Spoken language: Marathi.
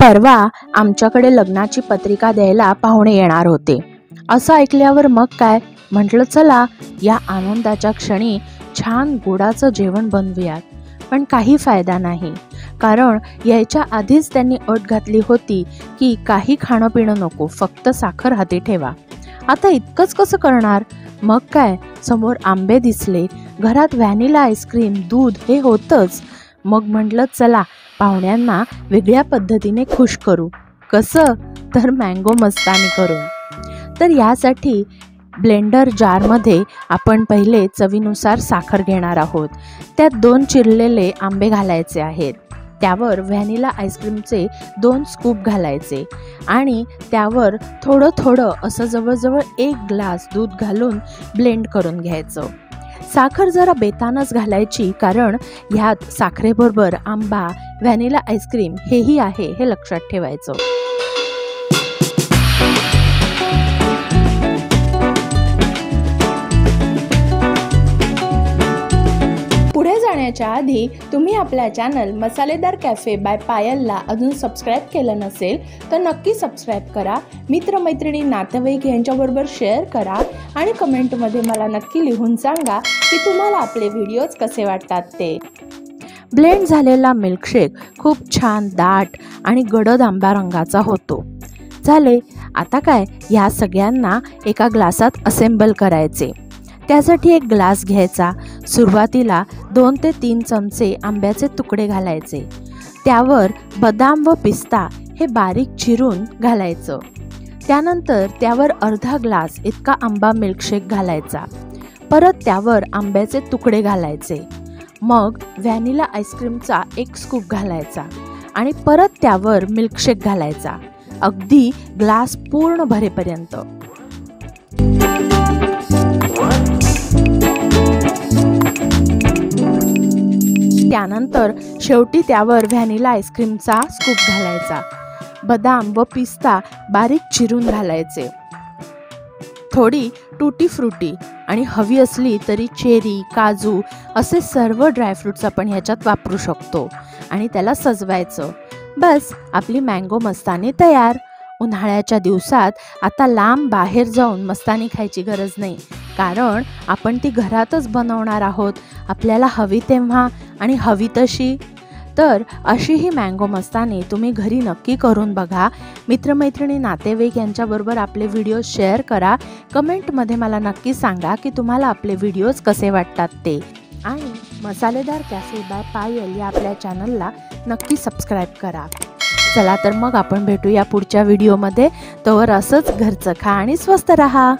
परवा आमच्याकडे लग्नाची पत्रिका द्यायला पाहुणे येणार होते। असं ऐकल्यावर मग काय म्हटलं, चला या आनंदाच्या क्षणी छान गोडाचं जेवण बनवूयात। पण काही फायदा नाही, कारण यायच्या आधीच त्यांनी अट घातली होती की काही खाणं पिणं नको, फक्त साखर हाती ठेवा। आता इतकंच कसं करणार? मग काय, समोर आंबे दिसले, घरात व्हॅनिला आईस्क्रीम, दूध हे होतंच। मग म्हटलं चला पाहुण्यांना वेगळ्या पद्धतीने खुश करू। कसं? तर मँगो मस्तानी करून। तर यासाठी ब्लेंडर जारमध्ये आपण पहिले चवीनुसार साखर घेणार आहोत। त्यात 2 चिरलेले आंबे घालायचे आहेत। त्यावर व्हॅनिला आईस्क्रीमचे 2 स्कूप घालायचे आणि त्यावर थोडं थोडं असं जवळजवळ 1 ग्लास दूध घालून ब्लेंड करून घ्यायचं। साखर जरा बेतानच घालायची, कारण ह्यात साखरेबरोबर आंबा, व्हॅनिला आईस्क्रीम हेही आहे हे लक्षात ठेवायचं। पुढे जाण्याच्या आधी तुम्ही आपल्या चॅनल मसालेदार कॅफे बाय पायलला अजून सबस्क्राईब केलं नसेल तर नक्की सबस्क्राईब करा, मित्रमैत्रिणी नातेवाईक यांच्याबरोबर शेअर करा आणि कमेंटमध्ये मला नक्की लिहून सांगा की तुम्हाला आपले व्हिडिओज कसे वाटतात ते। ब्लेंड झालेला मिल्कशेक खूप छान दाट आणि गडद आंबा रंगाचा होतो। झाले, आता काय या सगळ्यांना एका ग्लासात असेंबल करायचे। त्यासाठी एक ग्लास घ्यायचा। सुरुवातीला 2 ते 3 चमचे आंब्याचे तुकडे घालायचे। त्यावर बदाम व पिस्ता हे बारीक चिरून घालायचं। त्यानंतर त्यावर अर्धा ग्लास इतका आंबा मिल्कशेक घालायचा। परत त्यावर आंब्याचे तुकडे घालायचे। मग व्हॅनिला आईस्क्रीमचा 1 स्कूप घालायचा आणि परत त्यावर मिल्कशेक घालायचा, अगदी ग्लास पूर्ण भरेपर्यंत। त्यानंतर शेवटी त्यावर व्हॅनिला आईस्क्रीमचा स्कूप घालायचा। बदाम व पिस्ता बारीक चिरून घालायचे। थोडी टूटी फ्रुटी आणि हवी असली तरी चेरी, काजू असे सर्व ड्रायफ्रूट्स आपण ह्याच्यात वापरू शकतो आणि त्याला सजवायचं। बस, आपली मँगो मस्तानी तयार। उन्हाळ्याच्या दिवसात आता लांब बाहेर जाऊन मस्तानी खायची गरज नाही, कारण आपण ती घरातच बनवणार आहोत, आपल्याला हवी तेव्हा आणि हवी तशी। तर अशी ही मँगो मस्तानी तुम्ही घरी नक्की करून बघा। मित्रमैत्रिणी नातेवाईक यांच्याबरोबर आपले व्हिडिओ शेअर करा। कमेंटमध्ये मला नक्की सांगा की तुम्हाला आपले व्हिडिओज कसे वाटतात ते। आणि मसालेदार कॅफे बाय पायल या आपल्या चॅनलला नक्की सबस्क्राईब करा। चला तर मग आपण भेटूया पुढच्या व्हिडिओमध्ये। तोवर असंच घरचं खा आणि स्वस्त रहा।